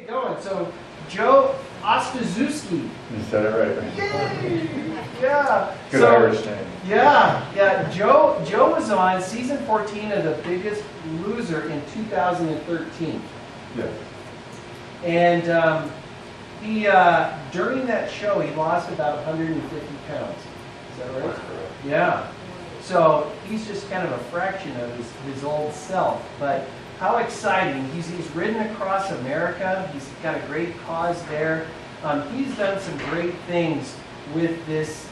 Get going. So, Joe Ostaszewski. You said it right. Yay! Yeah. Good Irish name. Yeah. Joe was on season 14 of The Biggest Loser in 2013. Yeah. And he during that show he lost about 150 pounds. Is that right? That's correct. Yeah. So he's just kind of a fraction of his old self. But how exciting. He's ridden across America. He's got a great cause there. He's done some great things with this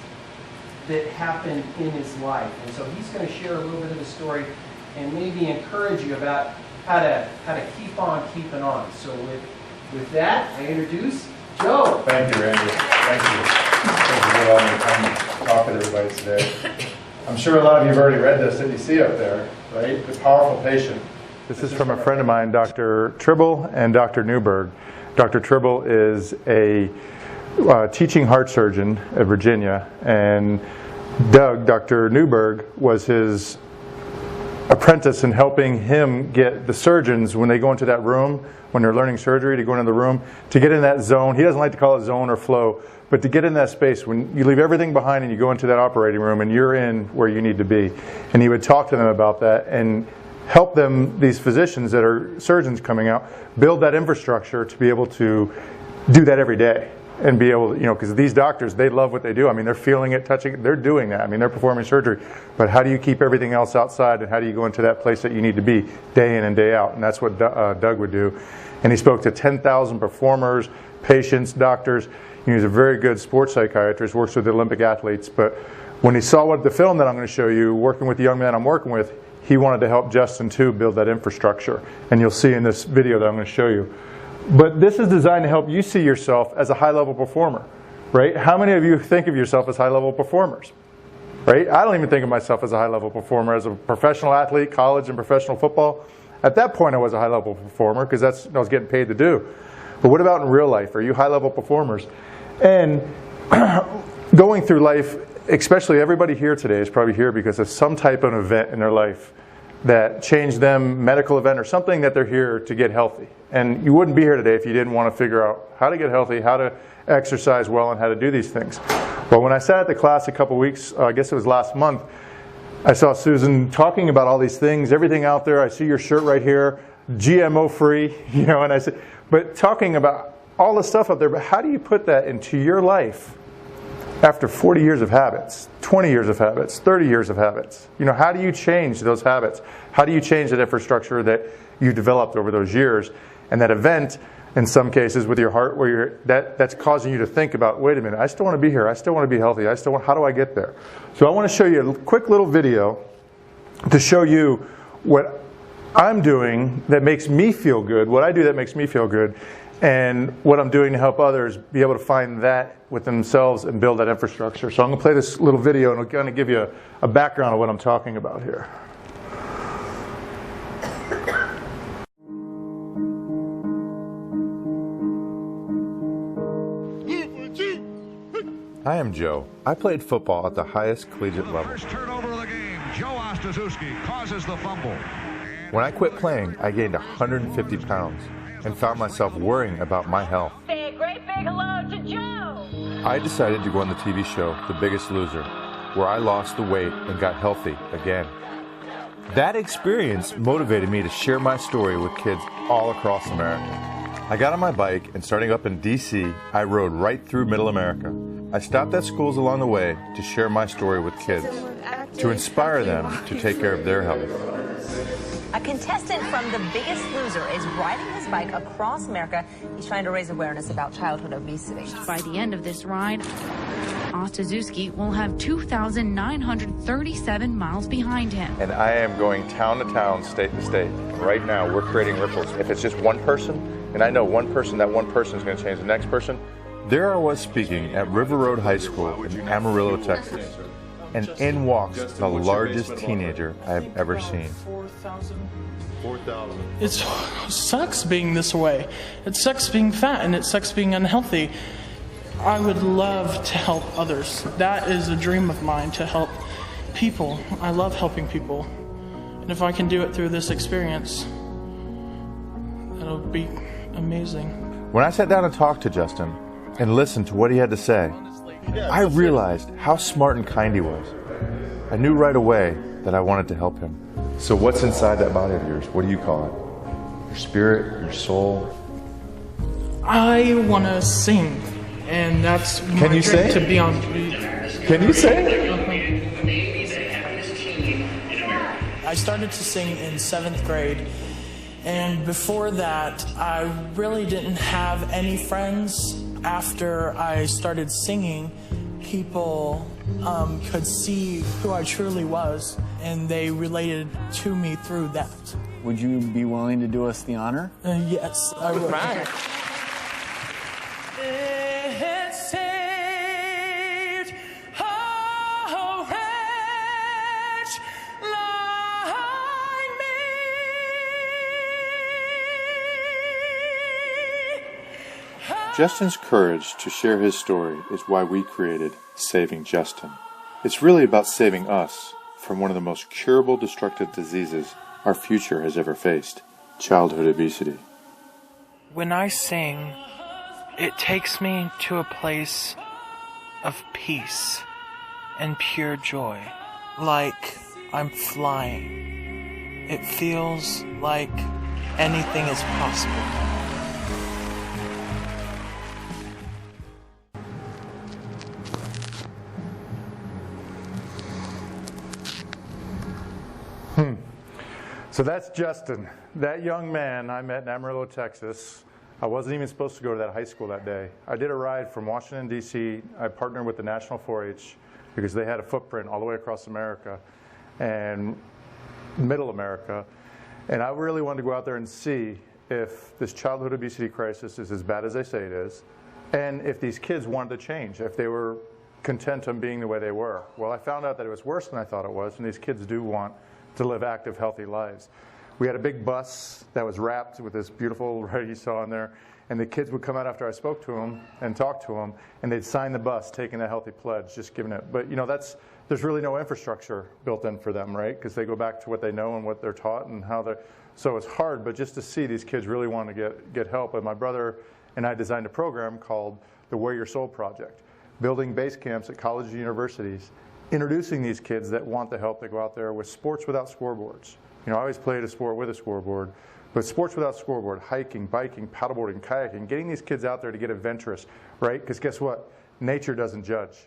that happened in his life. And so he's going to share a little bit of the story and maybe encourage you about how to keep on keeping on. So with that, I introduce Joe. Thank you, Randy. Thank you. Thank you for allowing me to come talk with everybody today. I'm sure a lot of you have already read this that you see up there, right? The Powerful Patient. This is from a friend of mine, Dr. Tribble and Dr. Newberg. Dr. Tribble is a teaching heart surgeon at Virginia, and Dr. Newberg, was his apprentice in helping him get the surgeons, when they go into that room, when they're learning surgery, to go into the room, to get in that zone. He doesn't like to call it zone or flow, but to get in that space when you leave everything behind and you go into that operating room and you're in where you need to be. And he would talk to them about that and help them, these physicians that are surgeons coming out, build that infrastructure to be able to do that every day. And be able to, because these doctors, they love what they do. I mean, they're feeling it, touching it, they're doing that. I mean, they're performing surgery. But how do you keep everything else outside, and how do you go into that place that you need to be day in and day out? And that's what Doug would do. And he spoke to 10,000 performers, patients, doctors. He's a very good sports psychiatrist, works with the Olympic athletes. But when he saw the film that I'm going to show you, working with the young man I'm working with, he wanted to help Justin, too, build that infrastructure. And you'll see in this video that I'm going to show you. But this is designed to help you see yourself as a high-level performer, right? How many of you think of yourself as high-level performers, right? I don't even think of myself as a high-level performer. As a professional athlete, college and professional football, at that point I was a high-level performer because that's what I was getting paid to do. But what about in real life? Are you high-level performers? And going through life, especially everybody here today is probably here because of some type of event in their life that changed them, medical event or something that they're here to get healthy. And you wouldn't be here today if you didn't want to figure out how to get healthy, how to exercise well, and how to do these things. Well, when I sat at the class a couple weeks, I guess it was last month, I saw Susan talking about all these things, everything out there. I see your shirt right here, GMO free, and I said, but talking about all the stuff out there, but how do you put that into your life after 40 years of habits, 20 years of habits, 30 years of habits? How do you change those habits? How do you change that infrastructure that you developed over those years? And that event, in some cases, with your heart, where that's causing you to think about, wait a minute, I still want to be here. I still want to be healthy. How do I get there? So I want to show you a quick little video to show you what I'm doing that makes me feel good, what I do that makes me feel good, and what I'm doing to help others be able to find that with themselves and build that infrastructure. So I'm going to play this little video, and I'm going to give you a background of what I'm talking about here. I am Joe. I played football at the highest collegiate level. First turnover of the game, Joe Ostaszewski causes the fumble. When I quit playing, I gained 150 pounds and found myself worrying about my health. Say a great big hello to Joe! I decided to go on the TV show, The Biggest Loser, where I lost the weight and got healthy again. That experience motivated me to share my story with kids all across America. I got on my bike, and starting up in DC, I rode right through Middle America. I stopped at schools along the way to share my story with kids, to inspire them to take care of their health. A contestant from The Biggest Loser is riding his bike across America. He's trying to raise awareness about childhood obesity. By the end of this ride, Ostaszewski will have 2,937 miles behind him. And I am going town to town, state to state. Right now, we're creating ripples. If it's just one person, and I know one person, that one person is going to change the next person. There I was speaking at River Road High School in Amarillo, Texas. And in walks the largest teenager I have ever seen. 4,000. It sucks being this way. It sucks being fat, and it sucks being unhealthy. I would love to help others. That is a dream of mine, to help people. I love helping people. And if I can do it through this experience, that'll be amazing. When I sat down and talked to Justin and listened to what he had to say, I realized how smart and kind he was. I knew right away that I wanted to help him. So what's inside that body of yours? What do you call it? Your spirit, your soul? I want to sing, and that's my Can you dream, sing? to be on. Can you sing? I started to sing in 7th grade, and before that, I really didn't have any friends. After I started singing, people could see who I truly was, and they related to me through that. Would you be willing to do us the honor? Yes, I would. Right. Justin's courage to share his story is why we created Saving Justin. It's really about saving us from one of the most curable destructive diseases our future has ever faced, childhood obesity. When I sing, it takes me to a place of peace and pure joy, like I'm flying. It feels like anything is possible. So that's Justin, that young man I met in Amarillo, Texas. I wasn't even supposed to go to that high school that day. I did a ride from Washington, D.C. I partnered with the National 4-H because they had a footprint all the way across America and middle America. And I really wanted to go out there and see if this childhood obesity crisis is as bad as they say it is, and if these kids wanted to change, if they were content on being the way they were. Well, I found out that it was worse than I thought it was, and these kids do want to live active, healthy lives. We had a big bus that was wrapped with this beautiful rug you saw in there, and the kids would come out after I spoke to them and talked to them, and they'd sign the bus, taking the healthy pledge, just giving it. But you know, there's really no infrastructure built in for them, right? Because they go back to what they know and what they're taught and how they're. So it's hard, but just to see these kids really want to get help. And my brother and I designed a program called the Wear Your Soul Project, building base camps at colleges and universities, introducing these kids that want the help to go out there with sports without scoreboards. You know, I always played a sport with a scoreboard, but sports without scoreboard, hiking, biking, paddleboarding, kayaking, getting these kids out there to get adventurous, right? Because guess what? Nature doesn't judge,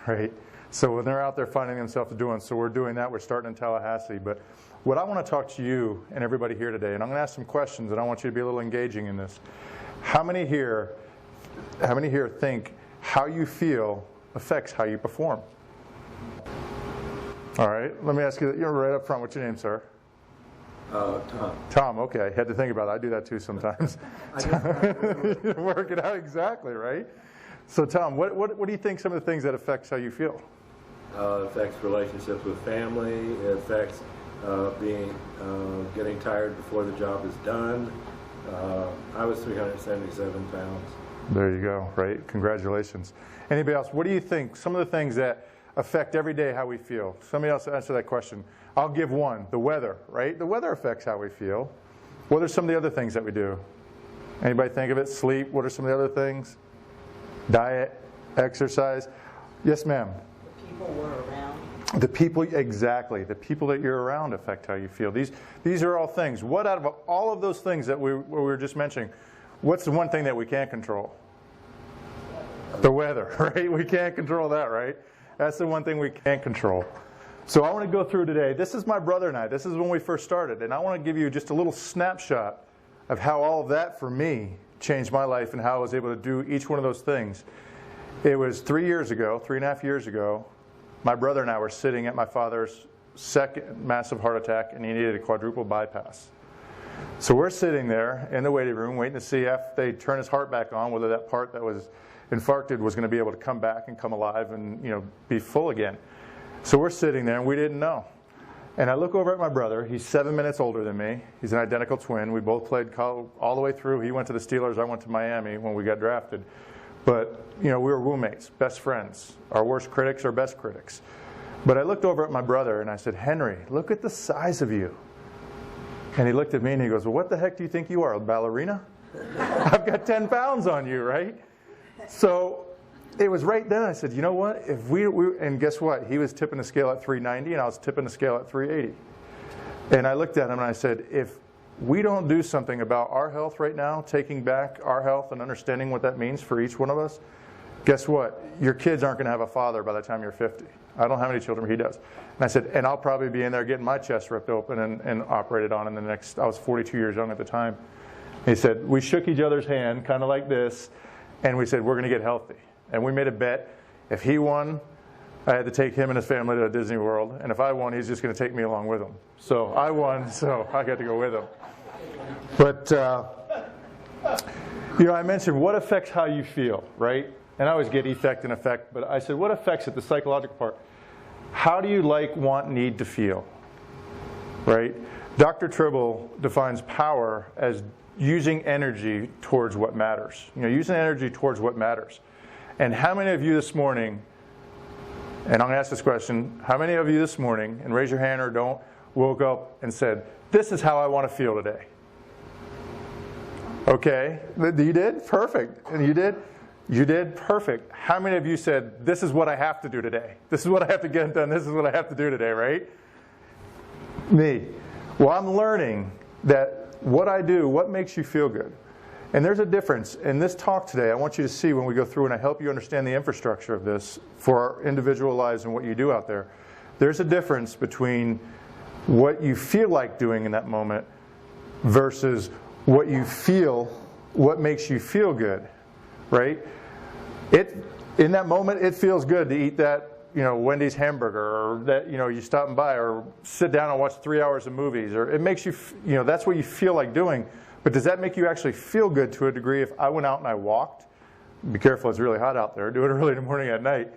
right? So when they're out there finding themselves doing, so we're doing that. We're starting in Tallahassee. But what I want to talk to you and everybody here today, and I'm going to ask some questions, and I want you to be a little engaging in this. How many here think how you feel affects how you perform? All right, let me ask you, you're right up front. What's your name, sir? Tom. Tom, okay. I had to think about it. I do that too sometimes. Work it out exactly, right? So, Tom, what do you think some of the things that affects how you feel? It affects relationships with family. It affects getting tired before the job is done. I was 377 pounds. There you go, right? Congratulations. Anybody else? What do you think? Some of the things that affect every day how we feel. Somebody else answer that question. I'll give one. The weather, right? The weather affects how we feel. What are some of the other things that we do? Anybody think of it? Sleep. What are some of the other things? Diet, exercise. Yes, ma'am. The people we're around. The people, exactly. The people that you're around affect how you feel. These are all things. What out of all of those things that we were just mentioning, what's the one thing that we can't control? The weather, right? We can't control that, right? That's the one thing we can't control. So I want to go through today. This is my brother and I. This is when we first started. And I want to give you just a little snapshot of how all of that for me changed my life and how I was able to do each one of those things. It was 3.5 years ago, my brother and I were sitting at my father's second massive heart attack, and he needed a quadruple bypass. So we're sitting there in the waiting room waiting to see if they turn his heart back on, whether that part that was infarcted was going to be able to come back and come alive and, you know, be full again. So we're sitting there and we didn't know. And I look over at my brother. He's 7 minutes older than me. He's an identical twin. We both played college all the way through. He went to the Steelers. I went to Miami when we got drafted. But, you know, we were roommates, best friends. Our worst critics, our best critics. But I looked over at my brother and I said, Henry, look at the size of you. And he looked at me and he goes, well, what the heck do you think you are, a ballerina? I've got 10 pounds on you, right? So it was right then I said, you know what? If we and guess what? He was tipping the scale at 390 and I was tipping the scale at 380. And I looked at him and I said, if we don't do something about our health right now, taking back our health and understanding what that means for each one of us, guess what? Your kids aren't going to have a father by the time you're 50. I don't have any children, he does. And I said, and I'll probably be in there getting my chest ripped open and operated on in the next, I was 42 years young at the time. He said, we shook each other's hand, kind of like this, and we said, we're going to get healthy. And we made a bet. If he won, I had to take him and his family to Disney World. And if I won, he's just going to take me along with him. So I won, so I got to go with him. But, you know, I mentioned what affects how you feel, right? And I always get effect and effect, but I said, what affects it, the psychological part? How do you like, want, need to feel, right? Dr. Tribble defines power as using energy towards what matters. You know, using energy towards what matters. And how many of you this morning, and I'm going to ask this question, how many of you this morning, and raise your hand or don't, woke up and said, this is how I want to feel today? Okay, you did? Perfect. And you did? You did? Perfect. How many of you said, this is what I have to do today? This is what I have to get done. This is what I have to do today, right? Me. Well, I'm learning that what I do, what makes you feel good. And there's a difference. In this talk today, I want you to see when we go through and I help you understand the infrastructure of this for our individual lives and what you do out there. There's a difference between what you feel like doing in that moment versus what you feel, what makes you feel good, right? In that moment, it feels good to eat that, you know, Wendy's hamburger, or that, you know, you stop by, or sit down and watch 3 hours of movies, or it makes you, you know, that's what you feel like doing. But does that make you actually feel good to a degree? If I went out and I walked, be careful, it's really hot out there, do it early in the morning at night.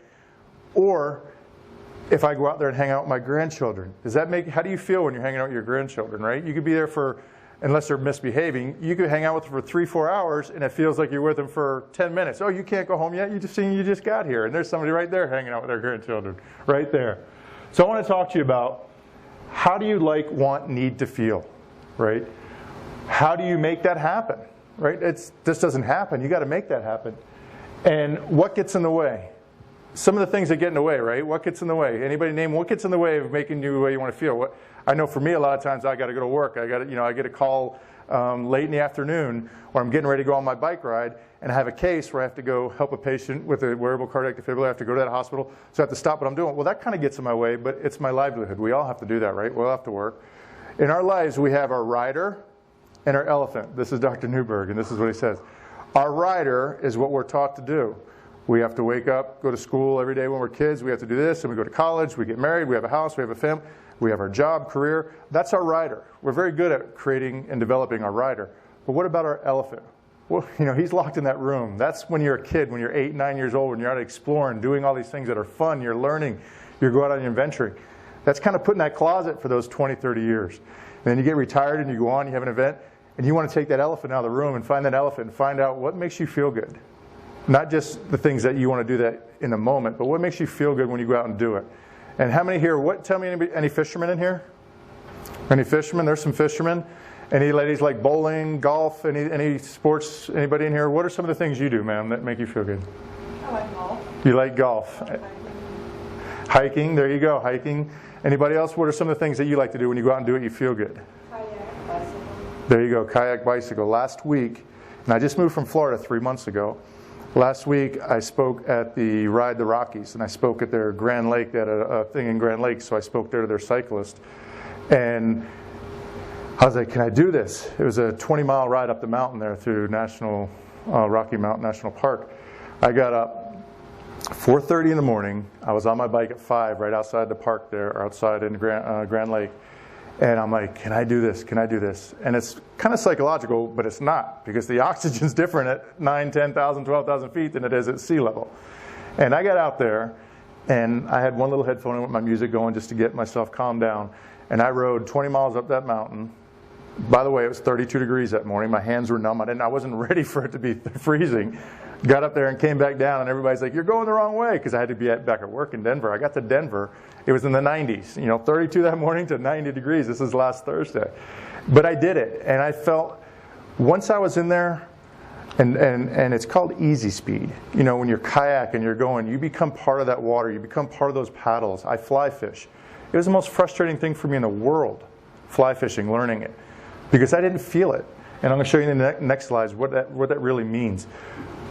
Or if I go out there and hang out with my grandchildren, does that make, how do you feel when you're hanging out with your grandchildren, right? You could be there for, unless they're misbehaving, you could hang out with them for 3-4 hours and it feels like you're with them for 10 minutes. Oh, you can't go home yet? You just got here. And there's somebody right there hanging out with their grandchildren, right there. So I want to talk to you about how do you like, want, need to feel, right? How do you make that happen, right? This doesn't happen. You got to make that happen. And what gets in the way? Some of the things that get in the way, right? What gets in the way? Anybody name what gets in the way of making you the way you want to feel? What, I know for me, a lot of times I got to go to work. I get a call late in the afternoon, or I'm getting ready to go on my bike ride, and I have a case where I have to go help a patient with a wearable cardiac defibrillator. I have to go to that hospital, so I have to stop what I'm doing. Well, that kind of gets in my way, but it's my livelihood. We all have to do that, right? We all have to work. In our lives, we have our rider and our elephant. This is Dr. Newberg, and this is what he says. Our rider is what we're taught to do. We have to wake up, go to school every day when we're kids. We have to do this, and we go to college. We get married. We have a house. We have a family. We have our job, career. That's our rider. We're very good at creating and developing our rider. But what about our elephant? Well, you know, he's locked in that room. That's when you're a kid, when you're 8, 9 years old, when you're out exploring, doing all these things that are fun. You're learning. You're going out on your adventuring. That's kind of put in that closet for those 20, 30 years. And then you get retired and you go on, you have an event, and you want to take that elephant out of the room and find that elephant and find out what makes you feel good. Not just the things that you want to do that in the moment, but what makes you feel good when you go out and do it. And how many here, tell me any fishermen in here? Any fishermen? There's some fishermen. Any ladies like bowling, golf, any sports, anybody in here? What are some of the things you do, ma'am, that make you feel good? I like golf. You like golf. Hiking, there you go, hiking. Anybody else, what are some of the things that you like to do when you go out and do it, you feel good? Kayak, bicycle. There you go, kayak, bicycle. Last week, and I just moved from Florida 3 months ago. Last week, I spoke at the Ride the Rockies, and I spoke at their Grand Lake. They had a thing in Grand Lake, so I spoke there to their cyclist. And I was like, can I do this? It was a 20-mile ride up the mountain there through Rocky Mountain National Park. I got up 4:30 in the morning. I was on my bike at 5 right outside the park there, or outside in Grand Lake. And I'm like, can I do this? Can I do this? And it's kind of psychological, but it's not, because the oxygen's different at 9, 10,000, 12,000 feet than it is at sea level. And I got out there, and I had one little headphone in with my music going just to get myself calmed down. And I rode 20 miles up that mountain. By the way, it was 32 degrees that morning. My hands were numb. I wasn't ready for it to be freezing. Got up there and came back down, and everybody's like, you're going the wrong way, because I had to be back at work in Denver. I got to Denver. It was in the 90s, 32 that morning to 90 degrees. This is last Thursday. But I did it, and I felt once I was in there, and it's called easy speed. You know, when you're kayak and you're going, you become part of that water. You become part of those paddles. I fly fish. It was the most frustrating thing for me in the world, fly fishing, learning it, because I didn't feel it. And I'm going to show you in the next slides what that really means.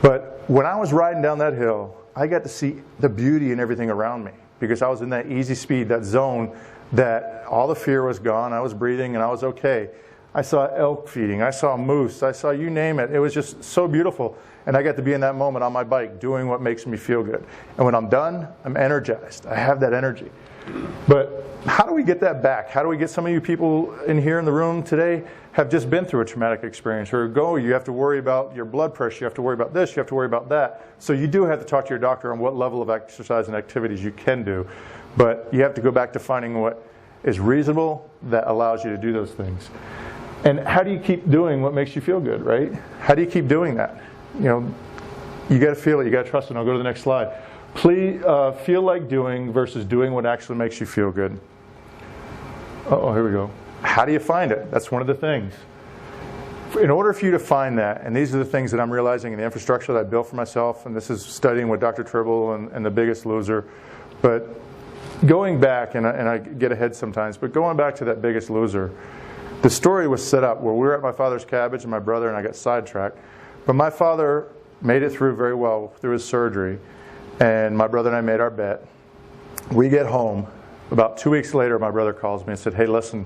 But when I was riding down that hill, I got to see the beauty and everything around me, because I was in that easy speed, that zone, that all the fear was gone. I was breathing and I was okay. I saw elk feeding. I saw moose. I saw you name it. It was just so beautiful. And I got to be in that moment on my bike doing what makes me feel good. And when I'm done, I'm energized. I have that energy. But how do we get that back? How do we get some of you people in here in the room today have just been through a traumatic experience, or you have to worry about your blood pressure, you have to worry about this, you have to worry about that. So you do have to talk to your doctor on what level of exercise and activities you can do. But you have to go back to finding what is reasonable that allows you to do those things. And how do you keep doing what makes you feel good, right? How do you keep doing that? You know, you got to feel it, you got to trust it. And I'll go to the next slide. Please feel like doing versus doing what actually makes you feel good. Oh, here we go. How do you find it? That's one of the things. In order for you to find that, and these are the things that I'm realizing in the infrastructure that I built for myself, and this is studying with Dr. Tribble and The Biggest Loser, but going back, and I get ahead sometimes, but going back to that Biggest Loser, the story was set up where we were at my father's cabbage and my brother and I got sidetracked. But my father made it through very well through his surgery, and my brother and I made our bet. We get home. About 2 weeks later, my brother calls me and said, hey, listen,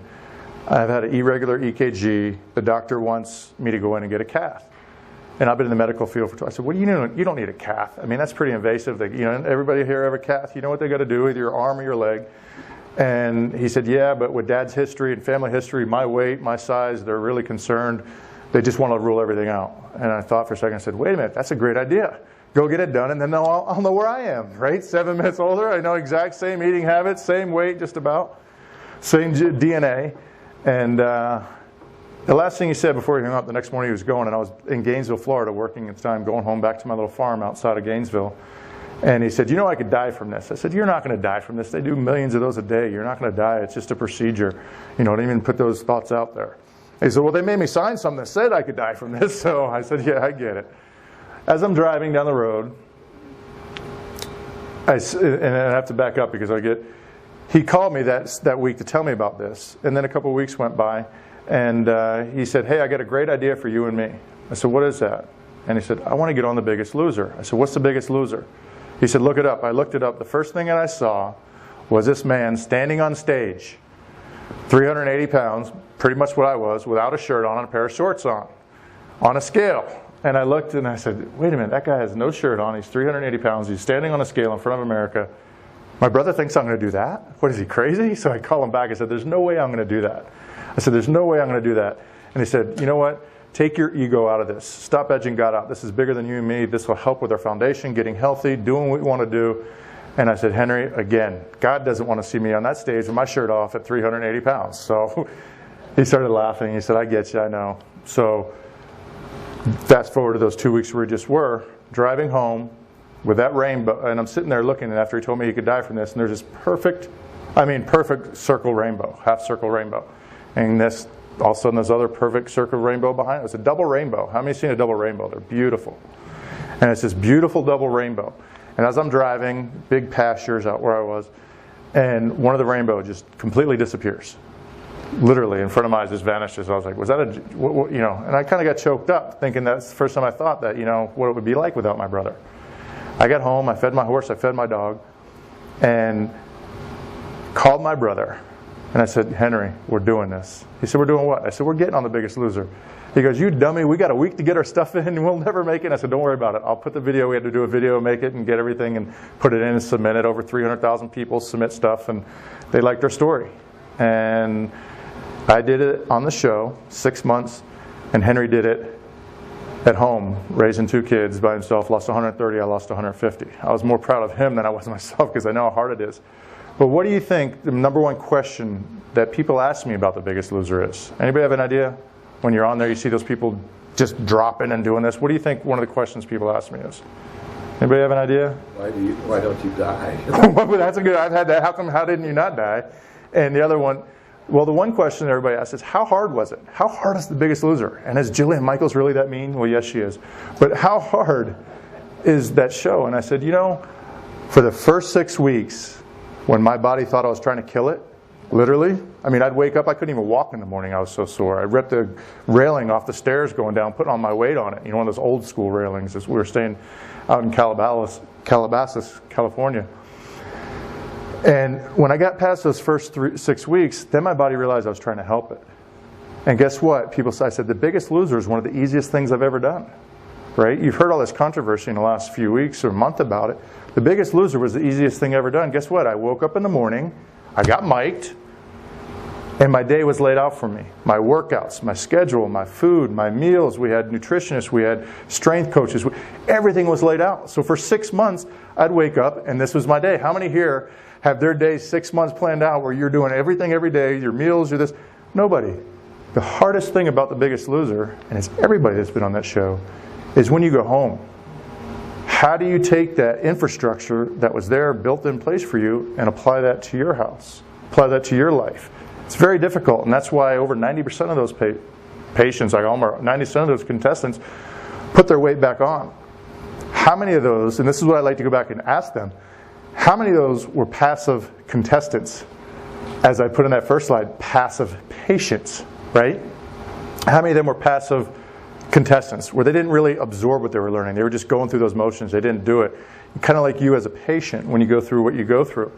I've had an irregular EKG. The doctor wants me to go in and get a cath. And I've been in the medical field for 2 years. I said, what do you need? You don't need a cath. I mean, that's pretty invasive. Everybody here have a cath. You know what they got to do with your arm or your leg. And he said, yeah, but with Dad's history and family history, my weight, my size, they're really concerned. They just want to rule everything out. And I thought for a second, I said, wait a minute, that's a great idea. Go get it done, and then I'll know where I am, right? 7 minutes older, I know exact same eating habits, same weight, just about, same DNA. And the last thing he said before he hung up, the next morning he was going, and I was in Gainesville, Florida, working at the time, going home back to my little farm outside of Gainesville. And he said, you know, I could die from this. I said, you're not going to die from this. They do millions of those a day. You're not going to die. It's just a procedure. You know, don't even put those thoughts out there. He said, well, they made me sign something that said I could die from this. So I said, yeah, I get it. As I'm driving down the road, and I have to back up because he called me that week to tell me about this. And then a couple of weeks went by, and he said, hey, I got a great idea for you and me. I said, what is that? And he said, I want to get on The Biggest Loser. I said, what's The Biggest Loser? He said, look it up. I looked it up. The first thing that I saw was this man standing on stage, 380 pounds, pretty much what I was, without a shirt on and a pair of shorts on a scale. And I looked and I said, wait a minute, that guy has no shirt on. He's 380 pounds. He's standing on a scale in front of America. My brother thinks I'm going to do that? What, is he crazy? So I called him back. I said, there's no way I'm going to do that. I said, there's no way I'm going to do that. And he said, you know what? Take your ego out of this. Stop edging God out. This is bigger than you and me. This will help with our foundation, getting healthy, doing what we want to do. And I said, Henry, again, God doesn't want to see me on that stage with my shirt off at 380 pounds. So he started laughing. He said, I get you, I know. So fast forward to those 2 weeks where we just were, driving home with that rainbow. And I'm sitting there looking, and after he told me he could die from this, and there's this perfect circle rainbow, half circle rainbow. And this, all of a sudden, this other perfect circle rainbow behind it. It's a double rainbow. How many have seen a double rainbow? They're beautiful. And it's this beautiful double rainbow. And as I'm driving, big pastures out where I was, and one of the rainbow just completely disappears. Literally, in front of my eyes, just vanishes. I was like, was that you know, and I kind of got choked up thinking that's the first time I thought that, you know, what it would be like without my brother. I got home, I fed my horse, I fed my dog, and called my brother. And I said, Henry, we're doing this. He said, we're doing what? I said, we're getting on The Biggest Loser. He goes, you dummy, we got a week to get our stuff in and we'll never make it. I said, don't worry about it. I'll put the video. We had to do a video, make it, and get everything and put it in and submit it. Over 300,000 people submit stuff, and they liked our story. And I did it on the show, 6 months, and Henry did it at home, raising 2 kids by himself, lost 130, I lost 150. I was more proud of him than I was myself because I know how hard it is. But what do you think the number one question that people ask me about The Biggest Loser is? Anybody have an idea? When you're on there, you see those people just dropping and doing this. What do you think one of the questions people ask me is? Anybody have an idea? Why don't you die? Well, that's a good. I've had that. How didn't you not die? And the other one, Well, the one question everybody asks is, how hard was it? How hard is The Biggest Loser? And is Jillian Michaels really that mean? Well, yes, she is. But how hard is that show? And I said, you know, for the first 6 weeks, when my body thought I was trying to kill it, literally, I mean, I'd wake up, I couldn't even walk in the morning, I was so sore. I ripped the railing off the stairs going down, putting all my weight on it. You know, one of those old school railings, as we were staying out in Calabasas, California. And when I got past those first 6 weeks, then my body realized I was trying to help it. And guess what? People said, I said, The Biggest Loser is one of the easiest things I've ever done. Right? You've heard all this controversy in the last few weeks or month about it. The Biggest Loser was the easiest thing ever done. Guess what? I woke up in the morning, I got mic'd, and my day was laid out for me. My workouts, my schedule, my food, my meals. We had nutritionists, we had strength coaches. Everything was laid out. So for 6 months, I'd wake up and this was my day. How many here have their days 6 months planned out where you're doing everything every day, your meals, your this? Nobody. The hardest thing about The Biggest Loser, and it's everybody that's been on that show, is when you go home. How do you take that infrastructure that was there, built in place for you, and apply that to your house? Apply that to your life? It's very difficult, and that's why over 90% of those patients, like almost 90% of those contestants, put their weight back on. How many of those, and this is what I like to go back and ask them, how many of those were passive contestants? As I put in that first slide, passive patients, right? How many of them were passive contestants, where they didn't really absorb what they were learning? They were just going through those motions. They didn't do it. Kind of like you as a patient when you go through what you go through.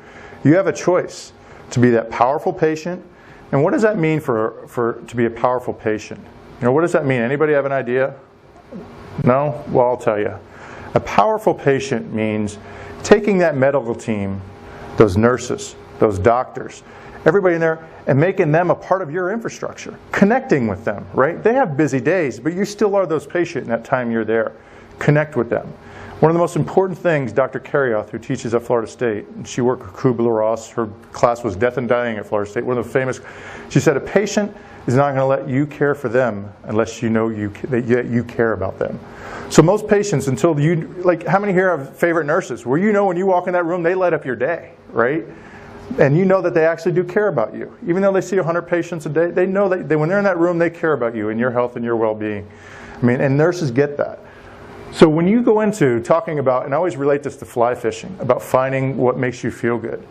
You have a choice to be that powerful patient. And what does that mean to be a powerful patient? You know, what does that mean? Anybody have an idea? No? Well, I'll tell you. A powerful patient means taking that medical team, those nurses, those doctors, everybody in there, and making them a part of your infrastructure, connecting with them, right? They have busy days, but you still are those patients in that time you're there. Connect with them. One of the most important things, Dr. Carrioth, who teaches at Florida State, and she worked with Kubler-Ross, her class was Death and Dying at Florida State, one of the famous, she said, a patient is not going to let you care for them unless you know that you care about them. So most patients, until you, like, how many here have favorite nurses? Where you know when you walk in that room, they light up your day, right? And you know that they actually do care about you. Even though they see 100 patients a day, they know that when they're in that room, they care about you and your health and your well-being. I mean, and nurses get that. So when you go into talking about, and I always relate this to fly fishing, about finding what makes you feel good,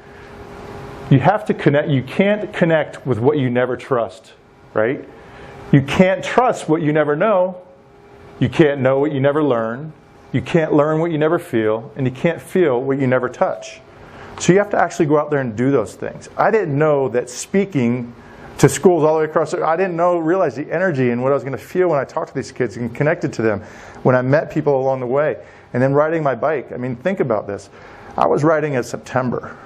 you have to connect. You can't connect with what you never trust, right? You can't trust what you never know. You can't know what you never learn. You can't learn what you never feel. And you can't feel what you never touch. So you have to actually go out there and do those things. I didn't know that speaking to schools all the way across, I didn't realize the energy and what I was going to feel when I talked to these kids and connected to them, when I met people along the way. And then riding my bike. I mean, think about this. I was riding in September,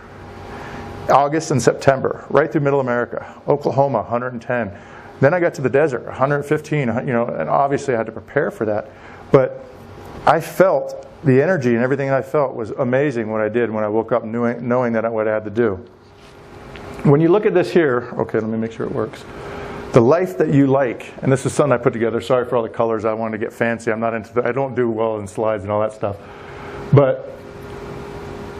August and September, right through middle America, Oklahoma, 110. Then I got to the desert, 115, you know, and obviously I had to prepare for that. But I felt the energy and everything I felt was amazing what I did when I woke up knowing that what I had to do. When you look at this here, okay, let me make sure it works. The life that you like, and this is something I put together. Sorry for all the colors. I wanted to get fancy. I'm not into I don't do well in slides and all that stuff. But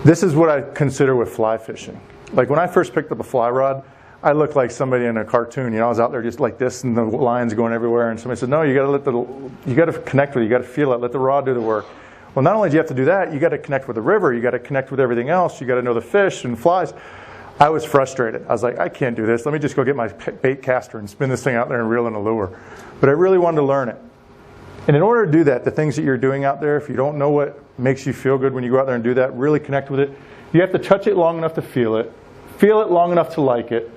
this is what I consider with fly fishing. Like when I first picked up a fly rod, I looked like somebody in a cartoon. You know, I was out there just like this, and the lines going everywhere. And somebody said, "No, you got to connect with it. You got to feel it. Let the rod do the work." Well, not only do you have to do that, you got to connect with the river. You got to connect with everything else. You got to know the fish and flies. I was frustrated. I was like, I can't do this. Let me just go get my bait caster and spin this thing out there and reel in a lure. But I really wanted to learn it. And in order to do that, the things that you're doing out there, if you don't know what makes you feel good when you go out there and do that, really connect with it. You have to touch it long enough to feel it long enough to like it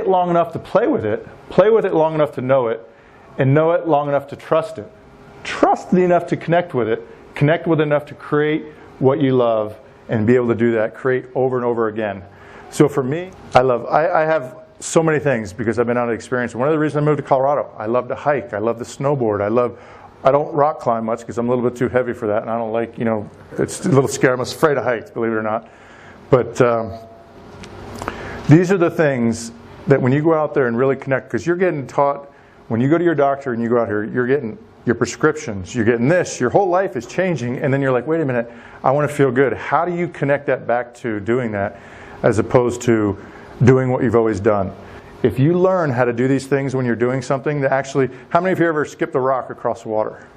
long enough to play with it long enough to know it long enough to trust it. Trust it enough to connect with it enough to create what you love and be able to do that, create over and over again. So for me, I have so many things because I've been out of experience. One of the reasons I moved to Colorado, I love to hike, I love to snowboard, I don't rock climb much because I'm a little bit too heavy for that, and I don't like, you know, it's a little scary. I'm afraid of heights, believe it or not. But these are the things that when you go out there and really connect, because you're getting taught, when you go to your doctor and you go out here, you're getting your prescriptions, you're getting this, your whole life is changing, and then you're like, wait a minute, I want to feel good. How do you connect that back to doing that as opposed to doing what you've always done? if you learn how to do these things when you're doing something, that actually, how many of you ever skipped a rock across water?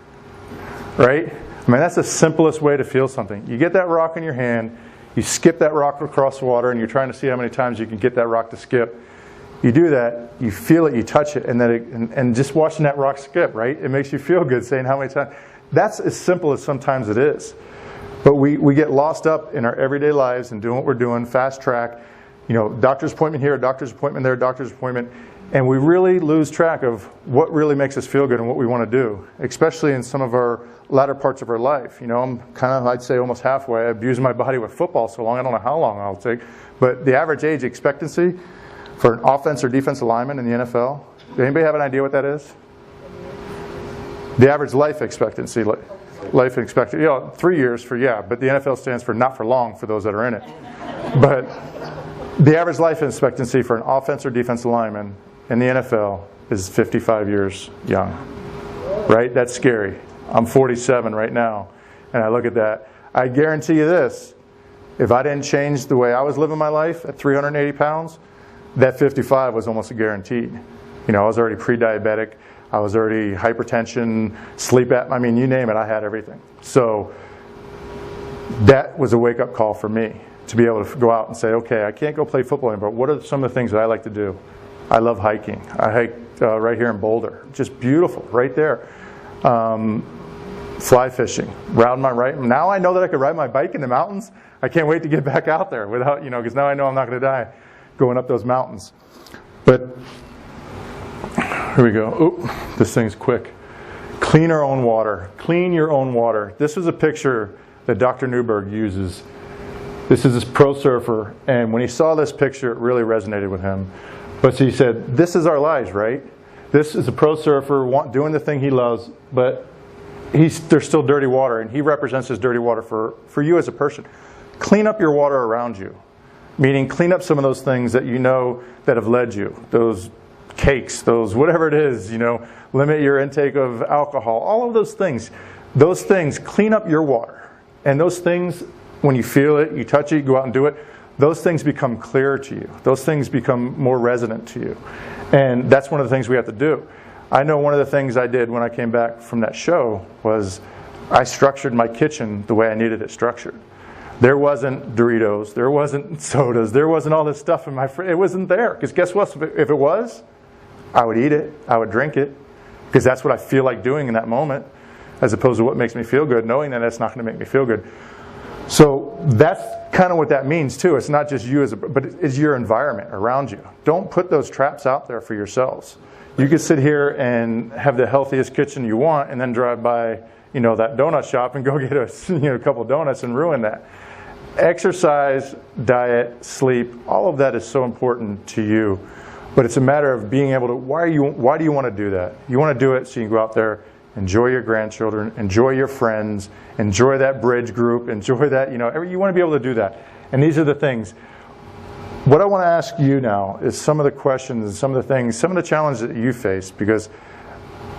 Right? I mean, that's the simplest way to feel something. You get that rock in your hand, you skip that rock across the water, and you're trying to see how many times you can get that rock to skip. You do that, you feel it, you touch it, and then and just watching that rock skip, right? It makes you feel good saying how many times. That's as simple as sometimes it is. But we get lost up in our everyday lives and doing what we're doing, fast track, you know, doctor's appointment here, doctor's appointment there, doctor's appointment, and we really lose track of what really makes us feel good and what we want to do, especially in some of our latter parts of our life. You know, I'm kind of, I'd say almost halfway. I abused my body with football so long, I don't know how long I'll take. But the average age expectancy for an offense or defensive lineman in the NFL, does anybody have an idea what that is? The average life expectancy, you know, 3 years for, yeah, but the NFL stands for not for long for those that are in it. But the average life expectancy for an offense or defensive lineman in the NFL is 55 years young, right? That's scary. I'm 47 right now, and I look at that. I guarantee you this, if I didn't change the way I was living my life at 380 pounds, that 55 was almost a guaranteed. You know, I was already pre-diabetic. I was already hypertension, sleep apnea. I mean, you name it, I had everything. So that was a wake-up call for me to be able to go out and say, okay, I can't go play football anymore. What are some of the things that I like to do? I love hiking. I hiked right here in Boulder. Just beautiful, right there. Fly fishing. Now I know that I could ride my bike in the mountains. I can't wait to get back out there without, you know, because now I know I'm not going to die going up those mountains. But here we go. Oop, this thing's quick. Clean our own water. Clean your own water. This was a picture that Dr. Newberg uses. This is this pro surfer, and when he saw this picture, it really resonated with him. But so he said, this is our lives, right? This is a pro surfer doing the thing he loves, but there's still dirty water, and he represents this dirty water for you as a person. Clean up your water around you. Meaning clean up some of those things that you know that have led you. Those cakes, those whatever it is, you know, limit your intake of alcohol, all of those things. Those things, clean up your water. And those things, when you feel it, you touch it, you go out and do it, those things become clearer to you. Those things become more resonant to you. And that's one of the things we have to do. I know one of the things I did when I came back from that show was I structured my kitchen the way I needed it structured. There wasn't Doritos, there wasn't sodas, there wasn't all this stuff in my fridge. It wasn't there. Because guess what? If it was, I would eat it, I would drink it. Because that's what I feel like doing in that moment, as opposed to what makes me feel good, knowing that that's not going to make me feel good. So that's kind of what that means too. It's not just you, but it's your environment around you. Don't put those traps out there for yourselves. You could sit here and have the healthiest kitchen you want and then drive by, you know, that donut shop and go get a couple donuts and ruin that. Exercise, diet, sleep, all of that is so important to you. But it's a matter of being able to, why do you want to do that? You want to do it so you can go out there, enjoy your grandchildren, enjoy your friends, enjoy that bridge group, enjoy that, you want to be able to do that. And these are the things. What I want to ask you now is some of the questions and some of the things, some of the challenges that you face, because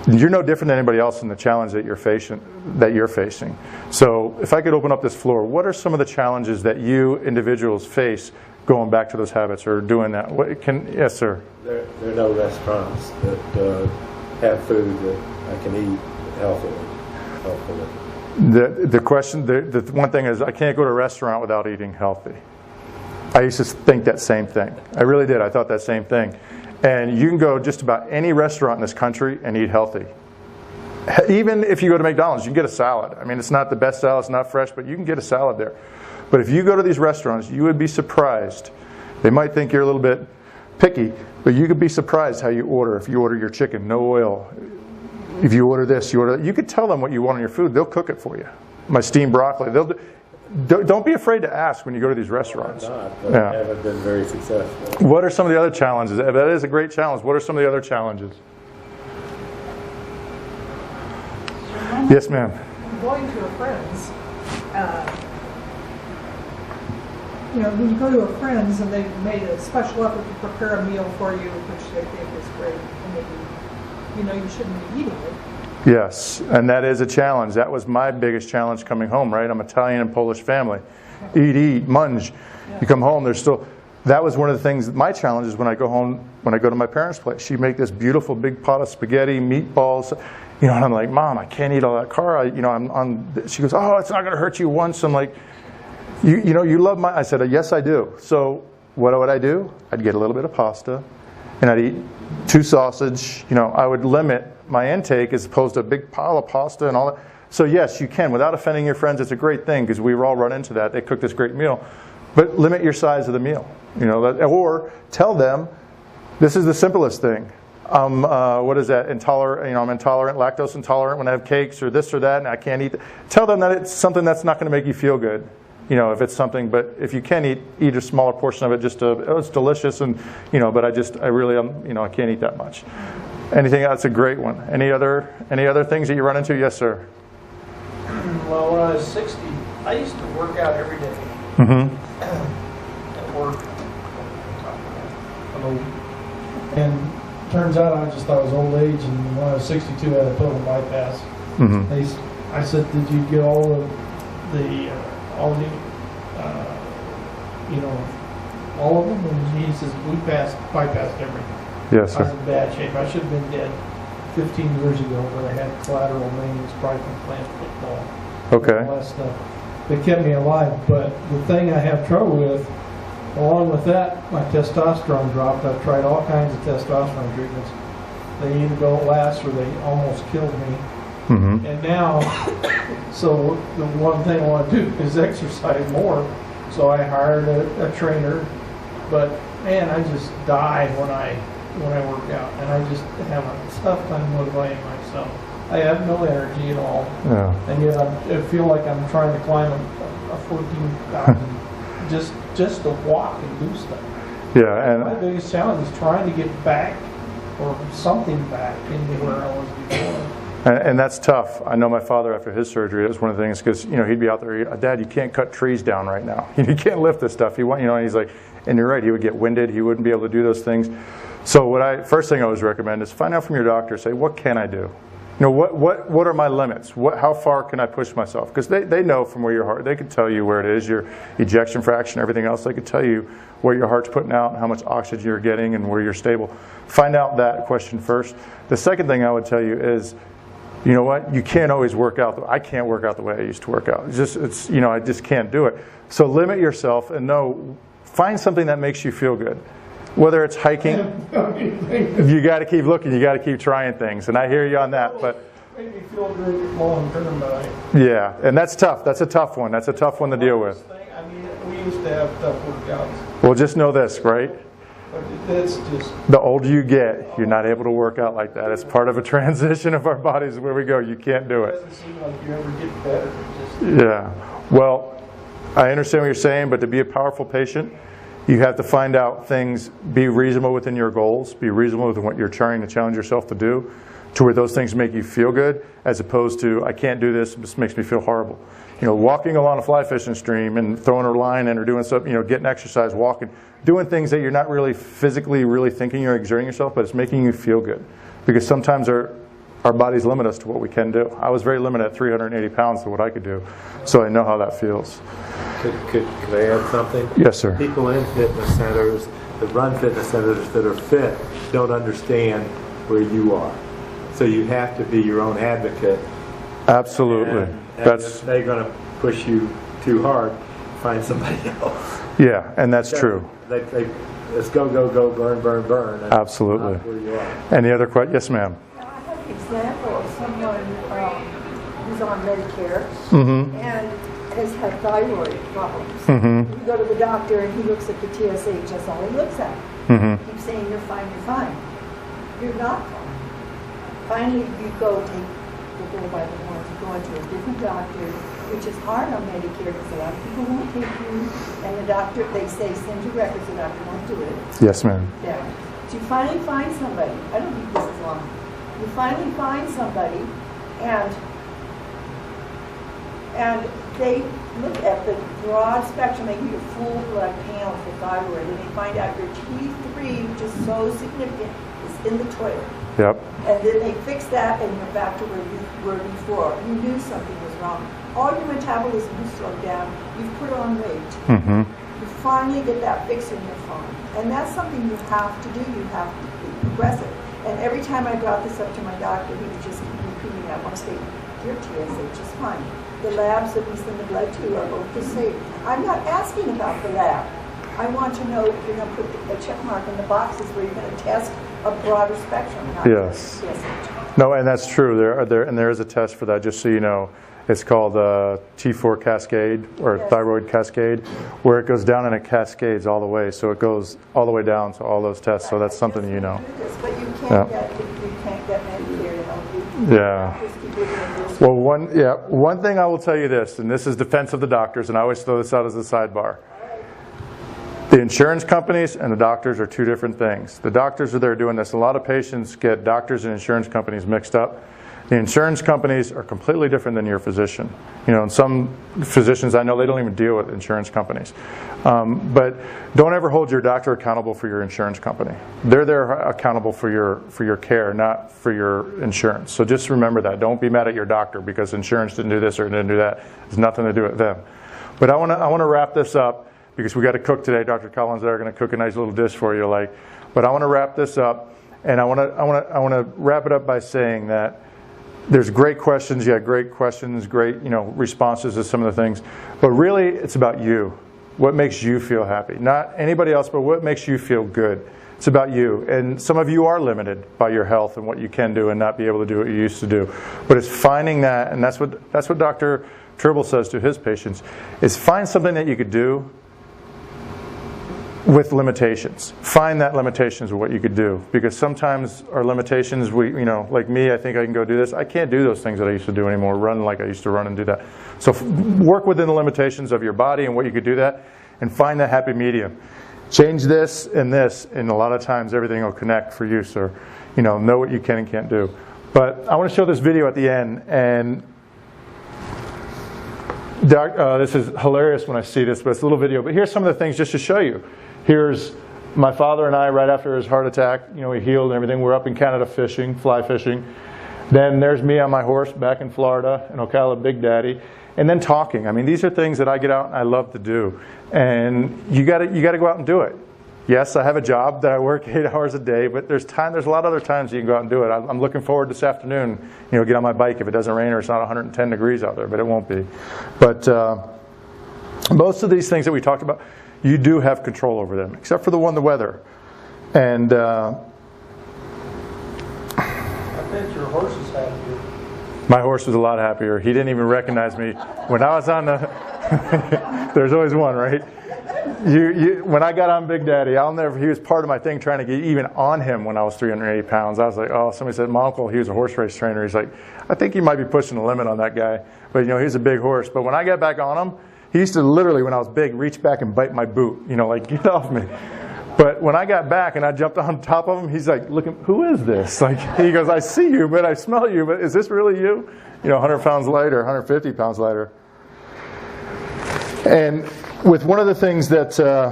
you're no different than anybody else in the challenge that you're facing. So if I could open up this floor, what are some of the challenges that you individuals face going back to those habits or doing that? Yes, sir? There are no restaurants that have food that I can eat healthily. The one thing is I can't go to a restaurant without eating healthy. I used to think that same thing. I really did. I thought that same thing. And you can go just about any restaurant in this country and eat healthy. Even if you go to McDonald's, you can get a salad. I mean, it's not the best salad, it's not fresh, but you can get a salad there. But if you go to these restaurants, you would be surprised. They might think you're a little bit picky, but you could be surprised how you order. If you order your chicken, no oil. If you order this, you order that. You could tell them what you want on your food. They'll cook it for you. My steamed broccoli. Don't be afraid to ask when you go to these restaurants. I'm not, but I haven't been very successful. What are some of the other challenges? That is a great challenge. What are some of the other challenges? Yes, ma'am. Going to a friend's, when you go to a friend's and they've made a special effort to prepare a meal for you, which they think is great, and you shouldn't be eating it. Yes, and that is a challenge. That was my biggest challenge coming home, right? I'm Italian and Polish family. Eat, munge. You come home, there's still... that was one of the things, my challenge is when I go home, when I go to my parents' place, she'd make this beautiful big pot of spaghetti, meatballs, and I'm like, Mom, I can't eat all that she goes, oh, it's not going to hurt you once. I'm like, you love I said, yes, I do. So what would I do? I'd get a little bit of pasta, and I'd eat 2 sausage. I would limit my intake as opposed to a big pile of pasta and all that. So yes, you can. Without offending your friends, it's a great thing because we all run into that. They cook this great meal. But limit your size of the meal. Or tell them, this is the simplest thing. What is that? Intolerant. I'm intolerant, lactose intolerant when I have cakes or this or that, and I can't eat. Tell them that it's something that's not going to make you feel good. If it's something, but if you can eat a smaller portion of it, it's delicious, and but I really I can't eat that much. Anything? That's a great one. Any other things that you run into? Yes, sir. Well, when I was 60, I used to work out every day. At work. And turns out I just thought it was old age, and when I was 62, I had a total bypass. I said, did you get all the all of them? And he says, we bypassed everything. Yes, sir. I was in bad shape. I should have been dead 15 years ago, but I had collateral maintenance, probably from playing football. Okay. All that stuff. They kept me alive, but the thing I have trouble with, along with that, my testosterone dropped. I've tried all kinds of testosterone treatments. They either don't last or they almost killed me. And now, so the one thing I want to do is exercise more. So I hired a trainer, but man, I just die when I work out, and I just have a tough time motivating myself. I have no energy at all, and yet I feel like I'm trying to climb a 14,000 just to walk and do stuff. Yeah, and my biggest challenge is trying to get back or something back into where I was before. And that's tough. I know my father, after his surgery, it was one of the things, because he'd be out there, Dad, you can't cut trees down right now. You can't lift this stuff. And he's like, and you're right, he would get winded. He wouldn't be able to do those things. So first thing I always recommend is find out from your doctor. Say, what can I do? What are my limits? How far can I push myself? Because they know from where your heart, they can tell you where it is, your ejection fraction, everything else. They can tell you where your heart's putting out, how much oxygen you're getting, and where you're stable. Find out that question first. The second thing I would tell you is, you know what? You can't always work out. I can't work out the way I used to work out. I just can't do it. So limit yourself and find something that makes you feel good. Whether it's hiking, you got to keep looking. You got to keep trying things. And I hear you on that. But made me feel good long term, but yeah, and that's tough. That's a tough one. That's a tough one to deal with. We used to have tough workouts. Well, just know this, right? That's just the older you get, you're not able to work out like that. It's part of a transition of our bodies where we go. You can't do it. It doesn't seem like you ever get better. Yeah. Well, I understand what you're saying, but to be a powerful patient, you have to find out things, be reasonable within your goals, be reasonable within what you're trying to challenge yourself to do, to where those things make you feel good, as opposed to, I can't do this, this makes me feel horrible. Walking along a fly fishing stream and throwing a line in or doing stuff, getting exercise, walking, doing things that you're not really physically really thinking you're exerting yourself, but it's making you feel good. Because sometimes our bodies limit us to what we can do. I was very limited at 380 pounds to what I could do, so I know how that feels. Could I add something? Yes, sir. People in fitness centers, that run fitness centers that are fit, don't understand where you are. So you have to be your own advocate. Absolutely. And if they're going to push you too hard, find somebody else. Yeah, and that's true. Let's go, burn. Absolutely. Where you are. Any other questions? Yes, ma'am. I have an example of someone who's on Medicare and has had thyroid problems. You go to the doctor and he looks at the TSH, that's all he looks at. He keeps saying, you're fine. You're not fine. Finally, you go take the bull by the horns, you go into a different doctor, which is hard on Medicare because a lot of people won't take you, and the doctor, they say, send your records, the doctor won't do it. Yes, ma'am. Yeah. So you finally find somebody, I don't think this is long, you finally find somebody, and they look at the broad spectrum, they give you a full blood panel for thyroid, and they find out your T3, which is so significant, is in the toilet. Yep. And then they fix that, and you're back to where you were before. You knew something was wrong. All your metabolism has slowed down. You've put on weight. You finally get that fix and you're fine. And that's something you have to do. You have to be progressive. And every time I brought this up to my doctor, he would just keep repeating that one statement. Your TSH is fine. The labs that we send the blood to are both the same. I'm not asking about the lab. I want to know if you're going to put a check mark in the boxes where you're going to test a broader spectrum, not Yes. TSH. No, and that's true. There is a test for that, just so you know. It's called T4 cascade, or thyroid cascade, where it goes down and it cascades all the way. So it goes all the way down to all those tests. So that's something you know. But you can't get Medicare to help you. Yeah. Well, one thing I will tell you this, and this is defense of the doctors, and I always throw this out as a sidebar. The insurance companies and the doctors are two different things. The doctors are there doing this. A lot of patients get doctors and insurance companies mixed up. The insurance companies are completely different than your physician. You know, and some physicians I know, they don't even deal with insurance companies. But don't ever hold your doctor accountable for your insurance company. They're there accountable for your care, not for your insurance. So just remember that. Don't be mad at your doctor because insurance didn't do this or didn't do that. It's nothing to do with them. But I want to wrap this up because we got to cook today. Dr. Collins and I are going to cook a nice little dish for you. But I want to wrap this up, and I want to wrap it up by saying that there's great questions. You had great questions, great responses to some of the things. But really, it's about you. What makes you feel happy? Not anybody else, but what makes you feel good. It's about you. And some of you are limited by your health and what you can do and not be able to do what you used to do. But it's finding that, and that's what Dr. Tribble says to his patients, is find something that you could do with limitations. Find that limitations of what you could do, because sometimes our limitations, like me, I think I can go do this. I can't do those things that I used to do anymore, run like I used to run and do that. So work within the limitations of your body and what you could do that, and find that happy medium. Change this, and a lot of times everything will connect for you, sir. Know what you can and can't do. But I want to show this video at the end, and this is hilarious when I see this, but it's a little video. But here's some of the things just to show you. Here's my father and I right after his heart attack. He healed and everything. We're up in Canada fishing, fly fishing. Then there's me on my horse back in Florida, in Ocala, Big Daddy. And then talking. I mean, these are things that I get out and I love to do. And you got to go out and do it. Yes, I have a job that I work 8 hours a day, but there's a lot of other times you can go out and do it. I'm looking forward this afternoon, get on my bike if it doesn't rain or it's not 110 degrees out there, but it won't be. But most of these things that we talked about, you do have control over them, except for the weather. And I bet your horse is happier. My horse was a lot happier. He didn't even recognize me. When I was on the... There's always one, right? When I got on Big Daddy, he was part of my thing trying to get even on him when I was 380 pounds. I was like, oh, somebody said, my uncle, he was a horse race trainer. He's like, I think you might be pushing the limit on that guy. But, he's a big horse. But when I got back on him, he used to literally, when I was big, reach back and bite my boot, like, get off me. But when I got back and I jumped on top of him, he's like, look, who is this? Like, he goes, I see you, but I smell you, but is this really you? 100 pounds lighter, 150 pounds lighter. And with one of the things I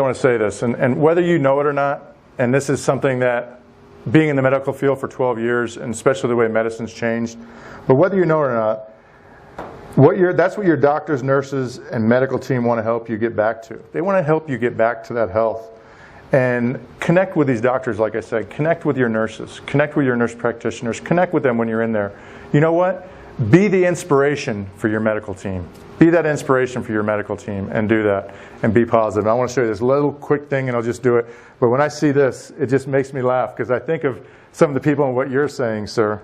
want to say this, and whether you know it or not, and this is something that, being in the medical field for 12 years, and especially the way medicine's changed, but whether you know it or not, that's what your doctors, nurses, and medical team want to help you get back to. They want to help you get back to that health. And connect with these doctors, like I said. Connect with your nurses. Connect with your nurse practitioners. Connect with them when you're in there. You know what? Be the inspiration for your medical team. Be that inspiration for your medical team and do that. And be positive. I want to show you this little quick thing, and I'll just do it. But when I see this, it just makes me laugh, because I think of some of the people and what you're saying, sir.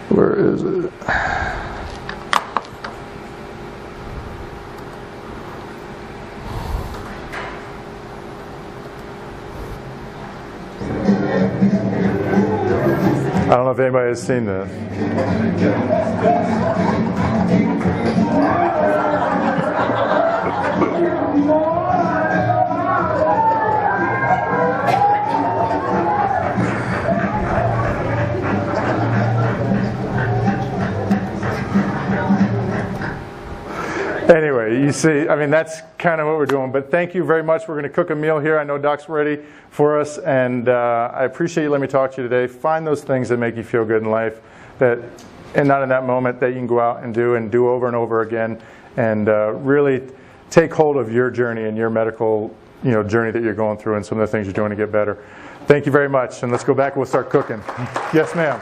Where is it? I don't know if anybody has seen this. Anyway, you see, I mean, that's kind of what we're doing. But thank you very much. We're going to cook a meal here. I know Doc's ready for us. And I appreciate you letting me talk to you today. Find those things that make you feel good in life, that and not in that moment, that you can go out and do over and over again, and really take hold of your journey and your medical journey that you're going through and some of the things you're doing to get better. Thank you very much, and let's go back and we'll start cooking. Yes, ma'am.